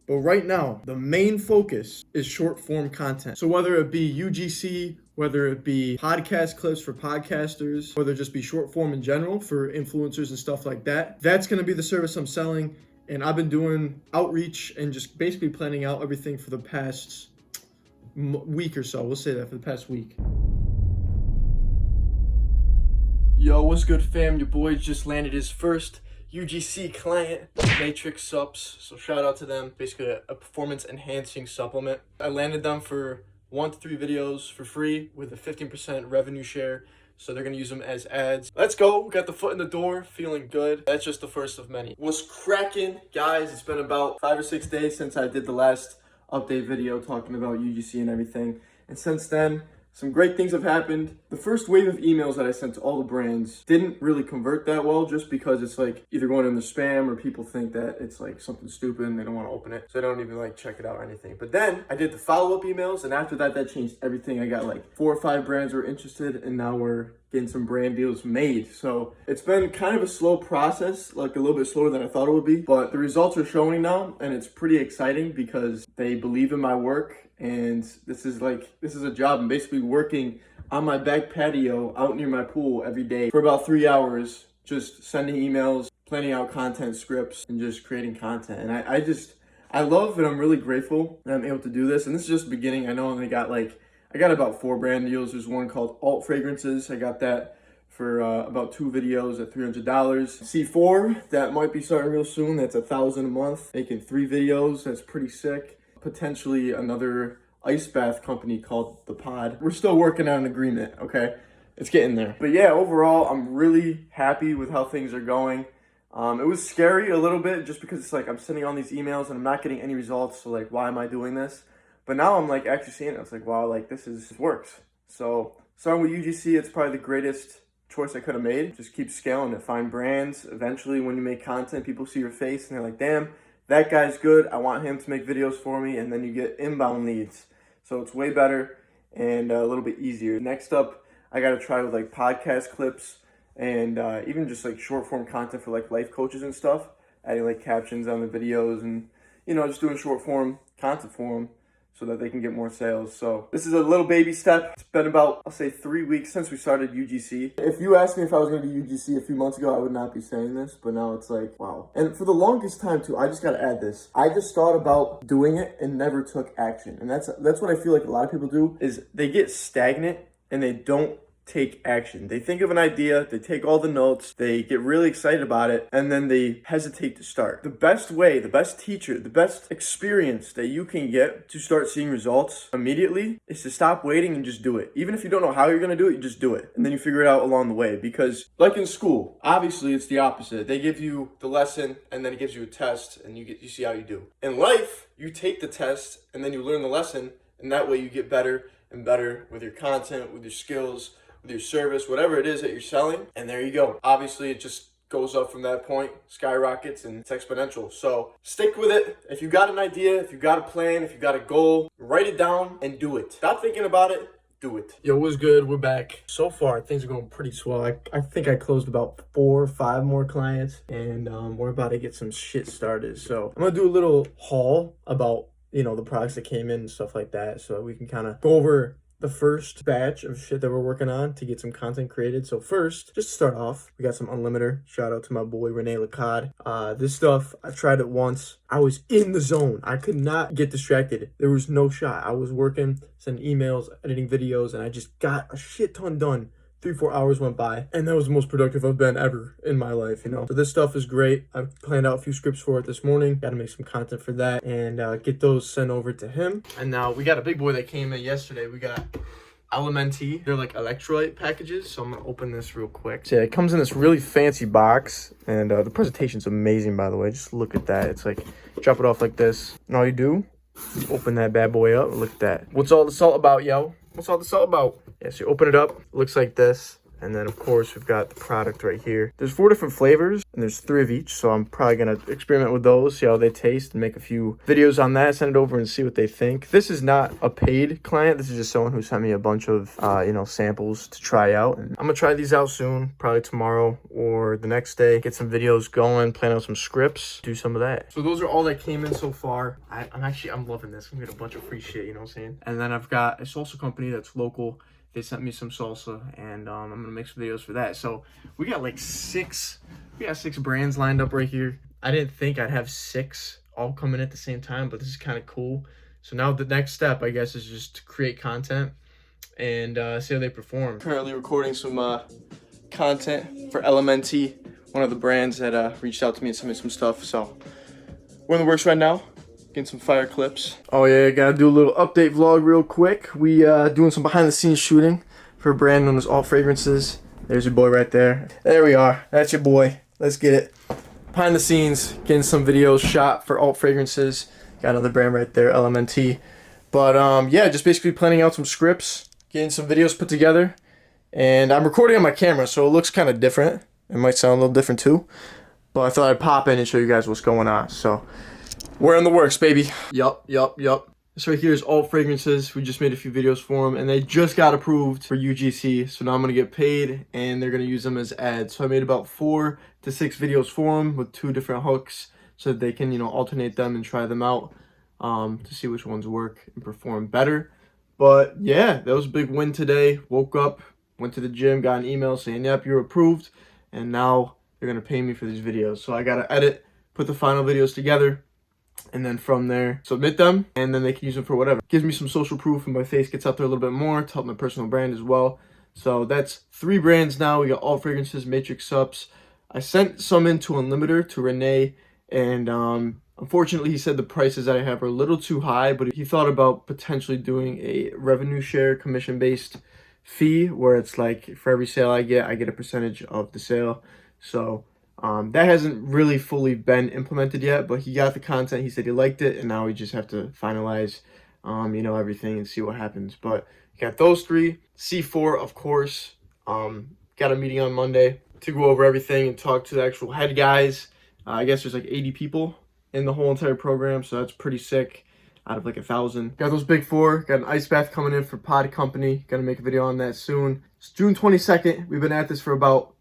But right now, the main focus is short form content. So whether it be UGC, whether it be podcast clips for podcasters, whether it just be short form in general for influencers and stuff like that, that's going to be the service I'm selling. And I've been doing outreach and just basically planning out everything for the past week or so. We'll say that for the past week. Yo, what's good, fam? Your boy just landed his first UGC client, Matrix Subs. So shout out to them. Basically a performance enhancing supplement. I landed them for 1 to 3 videos for free with a 15% revenue share. So they're gonna use them as ads. Let's go. We got the foot in the door, feeling good. That's just the first of many. What's cracking, guys? It's been about 5 or 6 days since I did the last update video talking about UGC and everything. And since then, some great things have happened. The first wave of emails that I sent to all the brands didn't really convert that well, just because it's like either going in the spam or people think that it's like something stupid and they don't want to open it. So they don't even like check it out or anything. But then I did the follow-up emails, and after that, that changed everything. I got like 4 or 5 brands were interested, and now we're getting some brand deals made. So it's been kind of a slow process, like a little bit slower than I thought it would be, but the results are showing now, and it's pretty exciting because they believe in my work. And this is a job. I'm basically working on my back patio out near my pool every day for about 3 hours, just sending emails, planning out content scripts, and just creating content. And I love and I'm really grateful that I'm able to do this. And this is just the beginning. I know I got about 4 brand deals. There's one called Alt Fragrances. I got that for about 2 videos at $300. C4, that might be starting real soon. That's $1,000 a month. Making 3 videos. That's pretty sick. Potentially another ice bath company called The Pod. We're still working on an agreement, okay? It's getting there. But yeah, overall, I'm really happy with how things are going. It was scary a little bit just because it's like I'm sending all these emails and I'm not getting any results. So like, why am I doing this? But now I'm like actually seeing it. It's like, wow, like this works. So starting with UGC, it's probably the greatest choice I could have made. Just keep scaling it. Find brands. Eventually, when you make content, people see your face and they're like, damn, that guy's good. I want him to make videos for me. And then you get inbound leads. So it's way better and a little bit easier. Next up, I got to try with like podcast clips and even just like short form content for like life coaches and stuff. Adding like captions on the videos and, you know, just doing short form content for them so that they can get more sales. So this is a little baby step. It's been about, I'll say 3 weeks since we started UGC. If you asked me if I was going to do UGC a few months ago, I would not be saying this, but now it's like, wow. And for the longest time too, I just got to add this. I just thought about doing it and never took action. And that's what I feel like a lot of people do is they get stagnant and they don't take action. They think of an idea, they take all the notes, they get really excited about it, and then they hesitate to start. The best way, the best teacher, the best experience that you can get to start seeing results immediately is to stop waiting and just do it. Even if you don't know how you're going to do it, you just do it. And then you figure it out along the way. Because like in school, obviously it's the opposite. They give you the lesson and then it gives you a test and you see how you do. In life, you take the test and then you learn the lesson, and that way you get better and better with your content, with your skills, with your service, whatever it is that you're selling. And there you go. Obviously, it just goes up from that point, skyrockets, and it's exponential. So stick with it. If you got an idea, if you got a plan, if you got a goal, write it down and do it. Stop thinking about it. Do it. Yo, what's good? We're back. So far, things are going pretty swell. I think I closed about 4 or 5 more clients, and we're about to get some shit started. So I'm going to do a little haul about, you know, the products that came in and stuff like that, so we can kind of go over the first batch of shit that we're working on to get some content created. So first, just to start off, we got some Unlimiter. Shout out to my boy Rene Lacade. This stuff, I tried it once. I was in the zone. I could not get distracted. There was no shot. I was working, sending emails, editing videos, and I just got a shit ton done. 3-4 hours went by, and that was the most productive I've been ever in my life, you know. So this stuff is great. I've planned out a few scripts for it this morning. Got to make some content for that and get those sent over to him. And now we got a big boy that came in yesterday. We got Elementi. They're like electrolyte packages, so I'm gonna open this real quick. So yeah, it comes in this really fancy box, and the presentation's amazing, by the way. Just look at that. It's like, drop it off like this, and all you do, open that bad boy up. Look at that. What's all the salt about, yo? What's all the salt about? Yeah, so you open it up, it looks like this, And then, of course, we've got the product right here. There's 4 different flavors, and there's 3 of each. So I'm probably going to experiment with those, see how they taste, and make a few videos on that, send it over and see what they think. This is not a paid client. This is just someone who sent me a bunch of, samples to try out. And I'm going to try these out soon, probably tomorrow or the next day. Get some videos going, plan out some scripts, do some of that. So those are all that came in so far. I'm loving this. I'm getting a bunch of free shit, you know what I'm saying? And then I've got a salsa company that's local. They sent me some salsa, and I'm gonna make some videos for that. So we got like 6 brands lined up right here. I didn't think I'd have 6 all coming at the same time, but this is kind of cool. So now the next step, I guess, is just to create content and see how they perform. Currently recording some content for LMNT, one of the brands that reached out to me and sent me some stuff. So we're in the works right now. Getting some fire clips. Oh yeah, gotta do a little update vlog real quick. We doing some behind the scenes shooting for a brand known as All Fragrances. There's your boy right there. There we are. That's your boy. Let's get it. Behind the scenes, getting some videos shot for All Fragrances. Got another brand right there, LMNT. But yeah, just basically planning out some scripts, getting some videos put together. And I'm recording on my camera, so it looks kind of different. It might sound a little different too. But I thought I'd pop in and show you guys what's going on. So we're in the works, baby. Yup. This right here is All Fragrances. We just made a few videos for them, and they just got approved for UGC. So now I'm going to get paid, and they're going to use them as ads. So I made about 4 to 6 videos for them with 2 different hooks so that they can, alternate them and try them out to see which ones work and perform better. But yeah, that was a big win today. Woke up, went to the gym, got an email saying, yep, you're approved. And now they're going to pay me for these videos. So I got to edit, put the final videos together, and then from there submit them, and then they can use them for whatever. Gives me some social proof, and my face gets out there a little bit more to help my personal brand as well. So that's 3 brands now. We got All Fragrances, Matrix Sups. I sent some into Unlimiter to Renee, and unfortunately he said the prices that I have are a little too high, but he thought about potentially doing a revenue share commission based fee where it's like for every sale I get a percentage of the sale. So that hasn't really fully been implemented yet, but he got the content. He said he liked it, and now we just have to finalize, everything and see what happens. But got those 3. C4, of course. Got a meeting on Monday to go over everything and talk to the actual head guys. I guess there's like 80 people in the whole entire program, so that's pretty sick out of like 1,000. Got those big 4. Got an ice bath coming in for Pod Company. Gonna make a video on that soon. It's June 22nd. We've been at this for about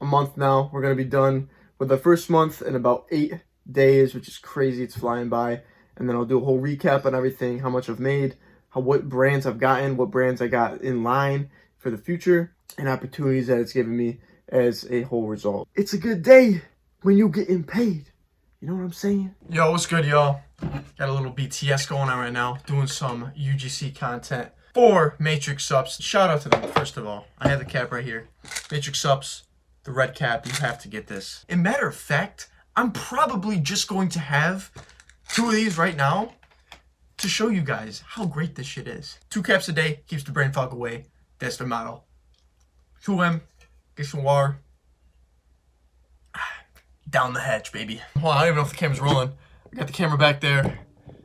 a month now. We're going to be done with the first month in about 8 days, which is crazy. It's flying by. And then I'll do a whole recap on everything, how much I've made, what brands I've gotten, what brands I got in line for the future, and opportunities that it's given me as a whole result. It's a good day when you're getting paid. You know what I'm saying? Yo, what's good, y'all? Got a little BTS going on right now, doing some UGC content for Matrix Sups. Shout out to them, first of all. I have the cap right here. Matrix Sups. The red cap, you have to get this. As a matter of fact, I'm probably just going to have 2 of these right now to show you guys how great this shit is. 2 caps a day, keeps the brain fog away. That's the motto. 2M, get some water. Down the hatch, baby. Hold on, I don't even know if the camera's rolling. I got the camera back there,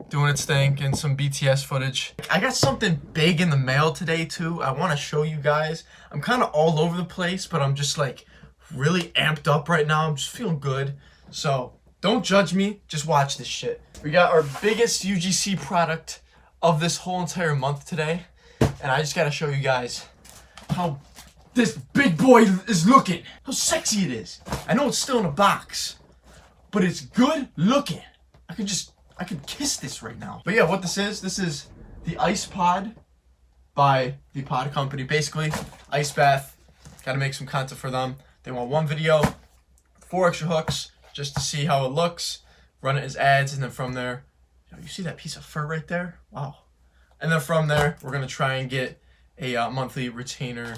doing its thing, getting some BTS footage. I got something big in the mail today, too. I want to show you guys. I'm kind of all over the place, but I'm just like really amped up right now. I'm just feeling good. So don't judge me, just watch this shit. We got our biggest UGC product of this whole entire month today, and I just gotta show you guys how this big boy is looking, how sexy it is. I know it's still in a box, but it's good looking. I could kiss this right now. But yeah, what this is the Ice Pod by the Pod Company. Basically, ice bath. Gotta make some content for them. They want 1 video, 4 extra hooks, just to see how it looks. Run it as ads, and then from there, you see that piece of fur right there? Wow. And then from there, we're gonna try and get a monthly retainer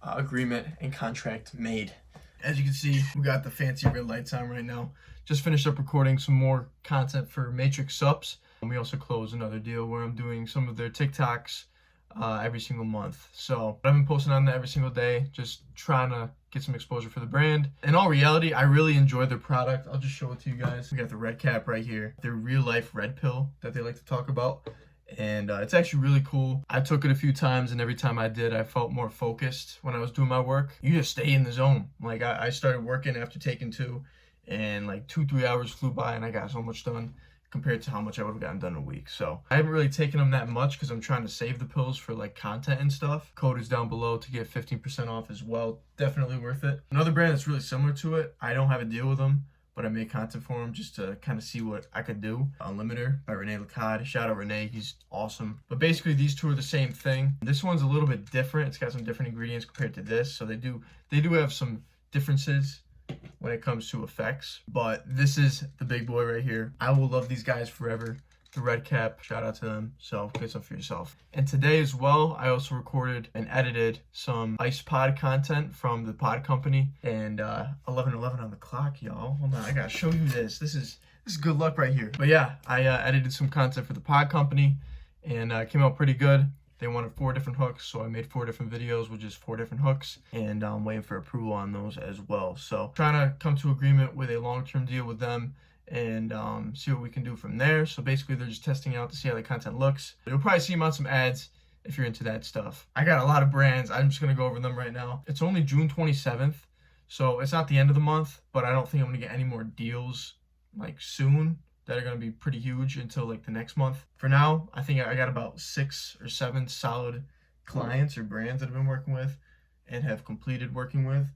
agreement and contract made. As you can see, we got the fancy red lights on right now. Just finished up recording some more content for Matrix Sups. And we also closed another deal where I'm doing some of their TikToks every single month. So I've been posting on that every single day, just trying to get some exposure for the brand. In all reality, I really enjoy their product. I'll just show it to you guys. We got the red cap right here, their real life red pill that they like to talk about. and it's actually really cool. I took it a few times, and every time I did, I felt more focused when I was doing my work. You just stay in the zone. Like I started working after taking 2, and like 2-3 hours flew by, and I got so much done compared to how much I would have gotten done in a week. So I haven't really taken them that much because I'm trying to save the pills for like content and stuff. Code is down below to get 15% off as well. Definitely worth it. Another brand that's really similar to it, I don't have a deal with them, but I made content for them just to kind of see what I could do. Unlimiter by relied. Shout out Renee, he's awesome. But basically these two are the same thing. This one's a little bit different. It's got some different ingredients compared to this. So they do have some differences when it comes to effects, but this is the big boy right here. I will love these guys forever. The Red Cap, shout out to them. So get some for yourself. And today as well, I also recorded and edited some Ice Pod content from the pod company, and 11:11 on the clock, y'all. Hold on, I gotta show you this. This is good luck right here. But yeah, I edited some content for the pod company, and it came out pretty good. They wanted 4 different hooks, so I made 4 different videos with just 4 different hooks, and I'm waiting for approval on those as well. So trying to come to agreement with a long-term deal with them, and see what we can do from there. So basically they're just testing out to see how the content looks. You'll probably see them on some ads if you're into that stuff. I got a lot of brands. I'm just gonna go over them right now. It's only June 27th, so it's not the end of the month, but I don't think I'm gonna get any more deals like soon that are going to be pretty huge until like the next month. For now, I think I got about 6 or 7 solid clients or brands that I've been working with and have completed working with.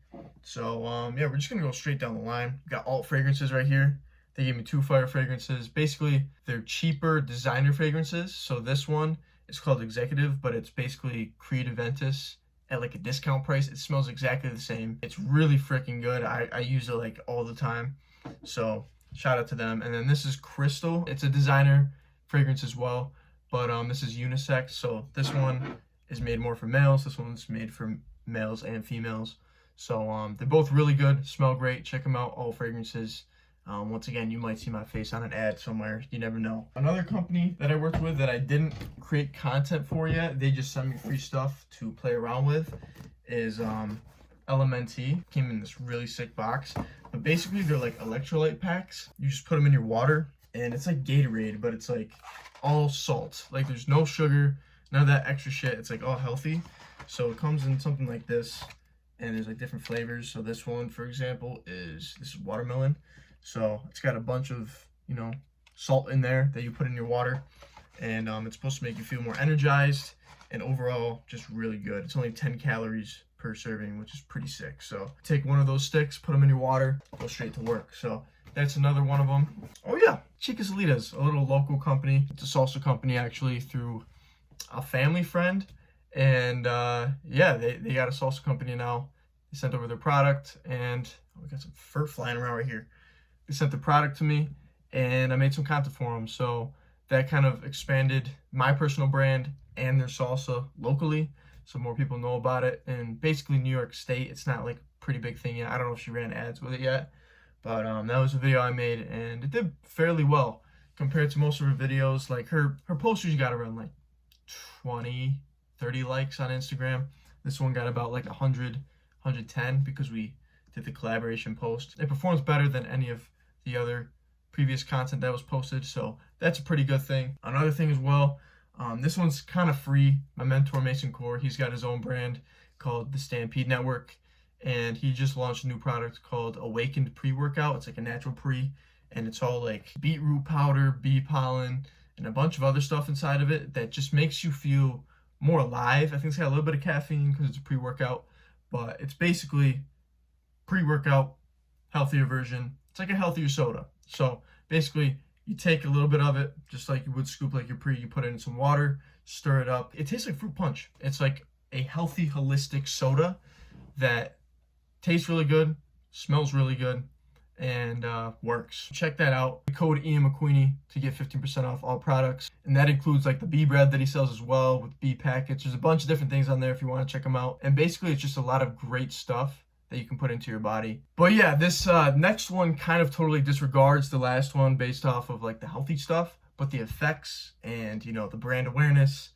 So yeah, we're just going to go straight down the line. We got alt fragrances right here. They gave me 2 fire fragrances. Basically, they're cheaper designer fragrances. So this one is called Executive, but it's basically Creed Aventus at like a discount price. It smells exactly the same. It's really freaking good. I use it like all the time. So shout out to them. And then this is Crystal. It's a designer fragrance as well, but this is unisex. So this one is made more for males. This one's made for males and females. So they're both really good, smell great. Check them out, all fragrances. Once again, you might see my face on an ad somewhere. You never know. Another company that I worked with that I didn't create content for yet, they just sent me free stuff to play around with, is LMNT. Came in this really sick box. But basically, they're like electrolyte packs. You just put them in your water, and it's like Gatorade, but it's like all salt. Like there's no sugar, none of that extra shit. It's like all healthy. So it comes in something like this, and there's like different flavors. So this one, for example, this is watermelon. So it's got a bunch of, you know, salt in there that you put in your water, and it's supposed to make you feel more energized and overall just really good. It's only 10 calories per serving, which is pretty sick. So take one of those sticks, put them in your water, go straight to work. So that's another one of them. Oh yeah, Chicas Alitas, a little local company. It's a salsa company actually through a family friend. And yeah, they got a salsa company now. They sent over their product, and we got some fur flying around right here. They sent the product to me, and I made some content for them. So that kind of expanded my personal brand and their salsa locally, so more people know about it. And basically New York State, it's not like a pretty big thing yet. I don't know if she ran ads with it yet, but that was a video I made, and it did fairly well compared to most of her videos. Like her posters got around like 20, 30 likes on Instagram. This one got about like 100, 110 because we did the collaboration post. It performs better than any of the other previous content that was posted, so that's a pretty good thing. Another thing as well, this one's kind of free. My mentor Mason Core, he's got his own brand called the Stampede Network, and he just launched a new product called Awakened Pre-Workout. It's like a natural pre, and it's all like beetroot powder, bee pollen, and a bunch of other stuff inside of it that just makes you feel more alive. I think it's got a little bit of caffeine because it's a pre-workout, but it's basically pre-workout, healthier version. It's like a healthier soda. So basically, you take a little bit of it, just like you would scoop like your pre, you put it in some water, stir it up. It tastes like fruit punch. It's like a healthy, holistic soda that tastes really good, smells really good, and works. Check that out. The code Ian McQueeney to get 15% off all products. And that includes like the bee bread that he sells as well with bee packets. There's a bunch of different things on there if you want to check them out. And basically, it's just a lot of great stuff that you can put into your body. But yeah, this next one kind of totally disregards the last one based off of like the healthy stuff, but the effects and, you know, the brand awareness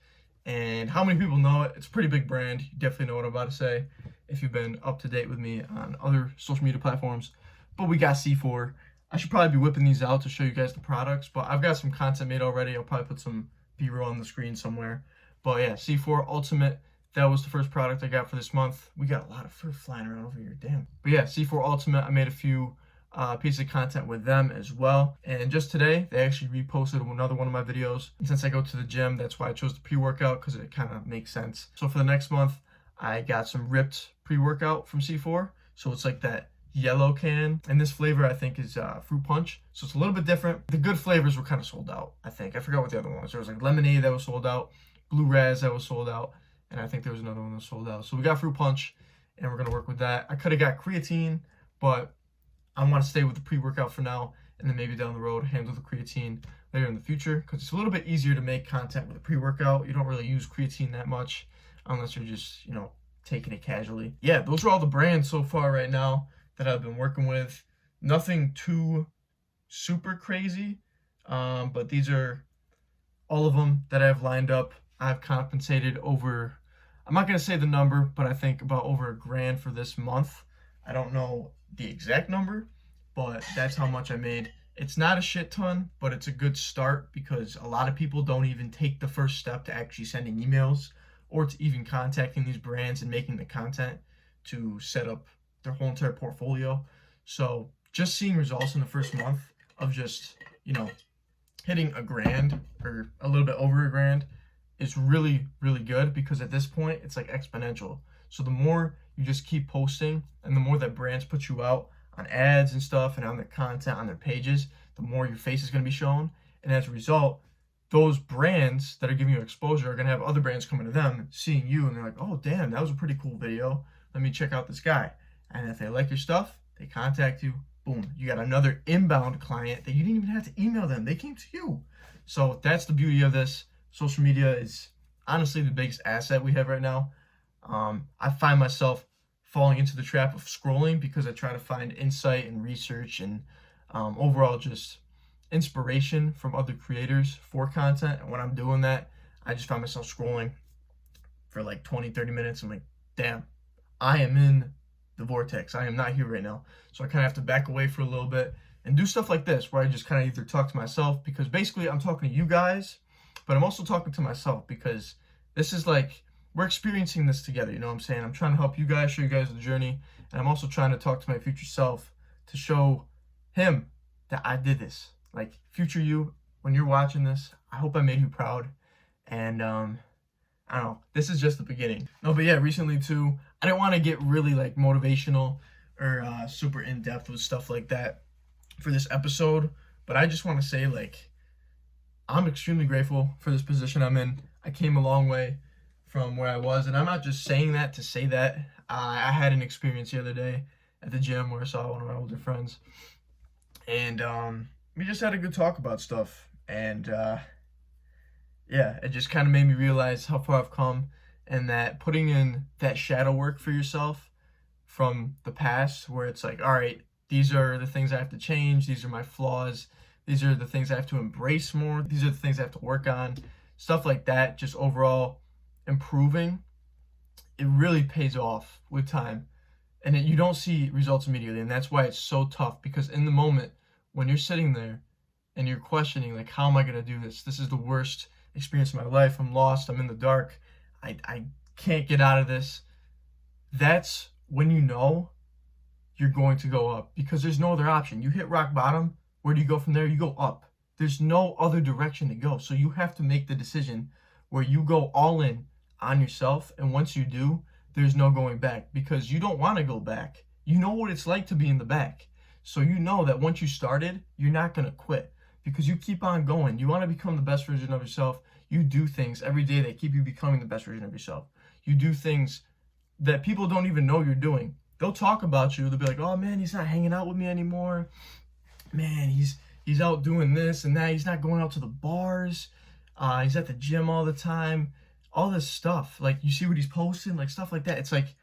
and how many people know it. It's a pretty big brand. You definitely know what I'm about to say if you've been up to date with me on other social media platforms. But we got C4. I should probably be whipping these out to show you guys the products, but I've got some content made already. I'll probably put some B-roll on the screen somewhere. But yeah, C4 Ultimate, that was the first product I got for this month. We got a lot of fur flying around over here, damn. But yeah, C4 Ultimate, I made a few pieces of content with them as well. And just today, they actually reposted another one of my videos. And since I go to the gym, that's why I chose the pre-workout, because it kind of makes sense. So for the next month, I got some ripped pre-workout from C4. So it's like that yellow can, and this flavor I think is fruit punch, so it's a little bit different. The good flavors were kind of sold out. I forgot what the other one was. There was like lemonade that was sold out, blue raz that was sold out, and I think there was another one that was sold out. So we got fruit punch, and we're gonna work with that. I could have got creatine, but I want to stay with the pre-workout for now, and then maybe down the road handle the creatine later in the future, because it's a little bit easier to make content with a pre-workout. You don't really use creatine that much unless you're just, you know, taking it casually. Yeah, those are all the brands so far right now that I've been working with. Nothing too super crazy, but these are all of them that I've lined up. I've compensated over, I'm not gonna say the number, but I think about over $1,000 for this month. I don't know the exact number, but that's how much I made. It's not a shit ton, but it's a good start, because a lot of people don't even take the first step to actually sending emails or to even contacting these brands and making the content to set up their whole entire portfolio. So just seeing results in the first month of just, you know, hitting $1,000 or a little bit over $1,000 is really, really good, because at this point it's like exponential. So the more you just keep posting, and the more that brands put you out on ads and stuff and on their content on their pages, the more your face is going to be shown. And as a result, those brands that are giving you exposure are going to have other brands coming to them, seeing you, and they're like, oh damn, that was a pretty cool video, let me check out this guy. And if they like your stuff, they contact you. Boom, you got another inbound client that you didn't even have to email them. They came to you. So that's the beauty of this. Social media is honestly the biggest asset we have right now. I find myself falling into the trap of scrolling, because I try to find insight and research and overall just inspiration from other creators for content. And when I'm doing that, I just find myself scrolling for like 20-30 minutes. I'm like, damn, I am in the vortex. I am not here right now. So I kind of have to back away for a little bit and do stuff like this, where I just kind of either talk to myself, because basically I'm talking to you guys, but I'm also talking to myself, because this is like, we're experiencing this together, you know what I'm saying? I'm trying to help you guys, show you guys the journey, and I'm also trying to talk to my future self to show him that I did this. Like, future you, when you're watching this, I hope I made you proud. And I don't know, this is just the beginning. No, but yeah, recently too, I didn't want to get really like motivational or super in-depth with stuff like that for this episode, but I just want to say, like, I'm extremely grateful for this position I'm in. I came a long way from where I was, and I'm not just saying that to say that. I had an experience the other day at the gym where I saw one of my older friends, and we just had a good talk about stuff, and yeah, it just kind of made me realize how far I've come, and that putting in that shadow work for yourself from the past, where it's like, all right, these are the things I have to change, these are my flaws, these are the things I have to embrace more, these are the things I have to work on, stuff like that, just overall improving, it really pays off with time. And you don't see results immediately, and that's why it's so tough, because in the moment, when you're sitting there and you're questioning, like, how am I going to do this? This is the worst experience of my life. I'm lost. I'm in the dark. I can't get out of this. That's when you know you're going to go up, because there's no other option. You hit rock bottom. Where do you go from there? You go up. There's no other direction to go. So you have to make the decision where you go all in on yourself. And once you do, there's no going back, because you don't want to go back. You know what it's like to be in the back. So you know that once you started, you're not going to quit, because you keep on going. You want to become the best version of yourself. You do things every day that keep you becoming the best version of yourself. You do things that people don't even know you're doing. They'll talk about you. They'll be like, oh man, he's not hanging out with me anymore. Man, he's out doing this and that. He's not going out to the bars. He's at the gym all the time. All this stuff. Like, you see what he's posting, like stuff like that. It's like,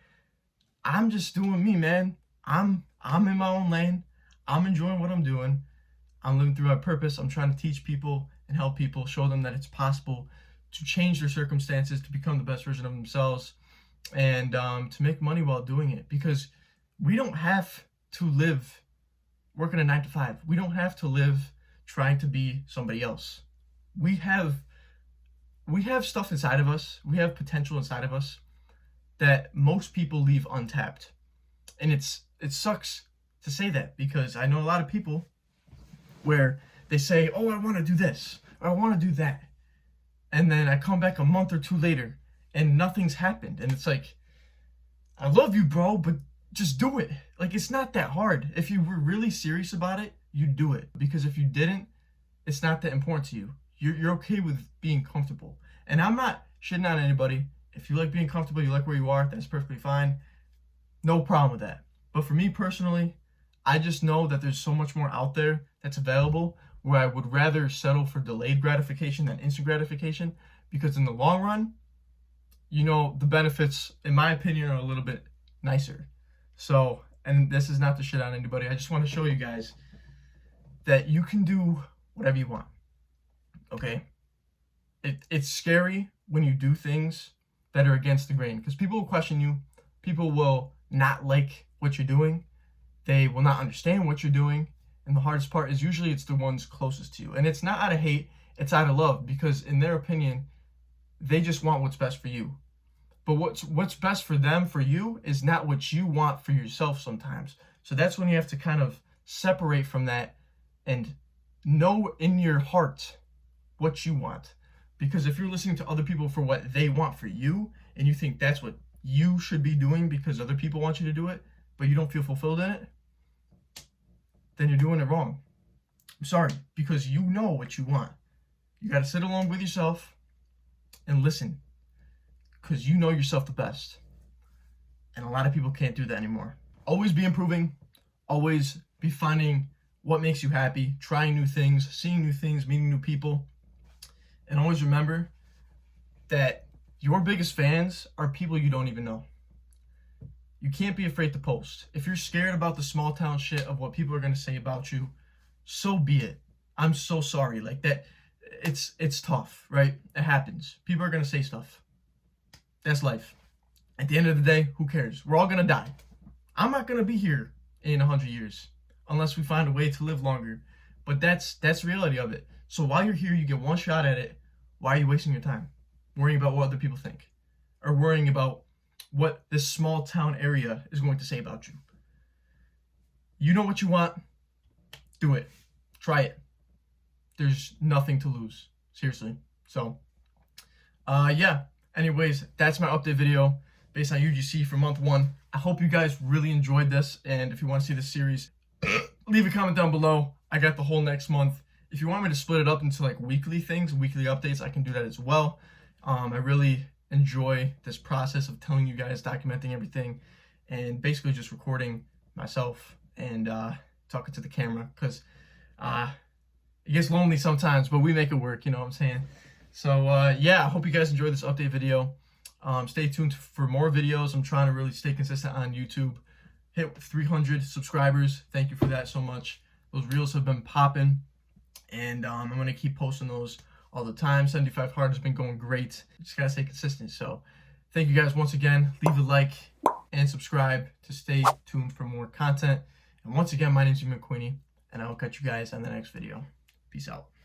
I'm just doing me, man. I'm in my own lane. I'm enjoying what I'm doing. I'm living through my purpose. I'm trying to teach people and help people, show them that it's possible to change their circumstances, to become the best version of themselves, and to make money while doing it. Because we don't have to live working a 9-to-5. We don't have to live trying to be somebody else. We have we have stuff inside of us, we have potential inside of us that most people leave untapped. And it sucks to say that, because I know a lot of people where they say, oh, I want to do this, or I want to do that. And then I come back a month or two later and nothing's happened. And it's like, I love you, bro, but just do it. Like, it's not that hard. If you were really serious about it, you do it. Because if you didn't, it's not that important to you. You're okay with being comfortable. And I'm not shitting on anybody. If you like being comfortable, you like where you are, that's perfectly fine. No problem with that. But for me personally, I just know that there's so much more out there that's available, where I would rather settle for delayed gratification than instant gratification, because in the long run, you know, the benefits, in my opinion, are a little bit nicer. So, and this is not to shit on anybody, I just want to show you guys that you can do whatever you want, okay? It's scary when you do things that are against the grain, because people will question you, people will not like what you're doing, they will not understand what you're doing, and the hardest part is usually it's the ones closest to you. And it's not out of hate, it's out of love, because in their opinion, they just want what's best for you. But what's best for them, for you, is not what you want for yourself sometimes. So that's when you have to kind of separate from that and know in your heart what you want. Because if you're listening to other people for what they want for you, and you think that's what you should be doing because other people want you to do it, but you don't feel fulfilled in it, then you're doing it wrong. I'm sorry, because you know what you want. You got to sit alone with yourself and listen, because you know yourself the best. And a lot of people can't do that anymore. Always be improving, always be finding what makes you happy, trying new things, seeing new things, meeting new people. And always remember that your biggest fans are people you don't even know. You can't be afraid to post. If you're scared about the small town shit of what people are going to say about you, so be it. I'm so sorry. Like that, it's tough, right? It happens. People are going to say stuff. That's life. At the end of the day, who cares? We're all going to die. I'm not going to be here in 100 years unless we find a way to live longer. But that's the reality of it. So while you're here, you get one shot at it. Why are you wasting your time worrying about what other people think, or worrying about what this small town area is going to say about you? You know what you want. Do it. Try it. There's nothing to lose. Seriously. So, yeah. Anyways, that's my update video based on UGC for month 1. I hope you guys really enjoyed this. And if you want to see this series, leave a comment down below. I got the whole next month. If you want me to split it up into like weekly things, weekly updates, I can do that as well. I really enjoy this process of telling you guys, documenting everything, and basically just recording myself and talking to the camera, because it gets lonely sometimes, but we make it work, you know what I'm saying? So yeah, I hope you guys enjoyed this update video. Stay tuned for more videos. I'm trying to really stay consistent on YouTube. Hit 300 subscribers. Thank you for that so much. Those reels have been popping, and I'm going to keep posting those all the time. 75 hard has been going great. Just gotta stay consistent. So thank you guys once again. Leave a like and subscribe to stay tuned for more content. And once again, my name is Ian McQueeney, and I will catch you guys on the next video. Peace out.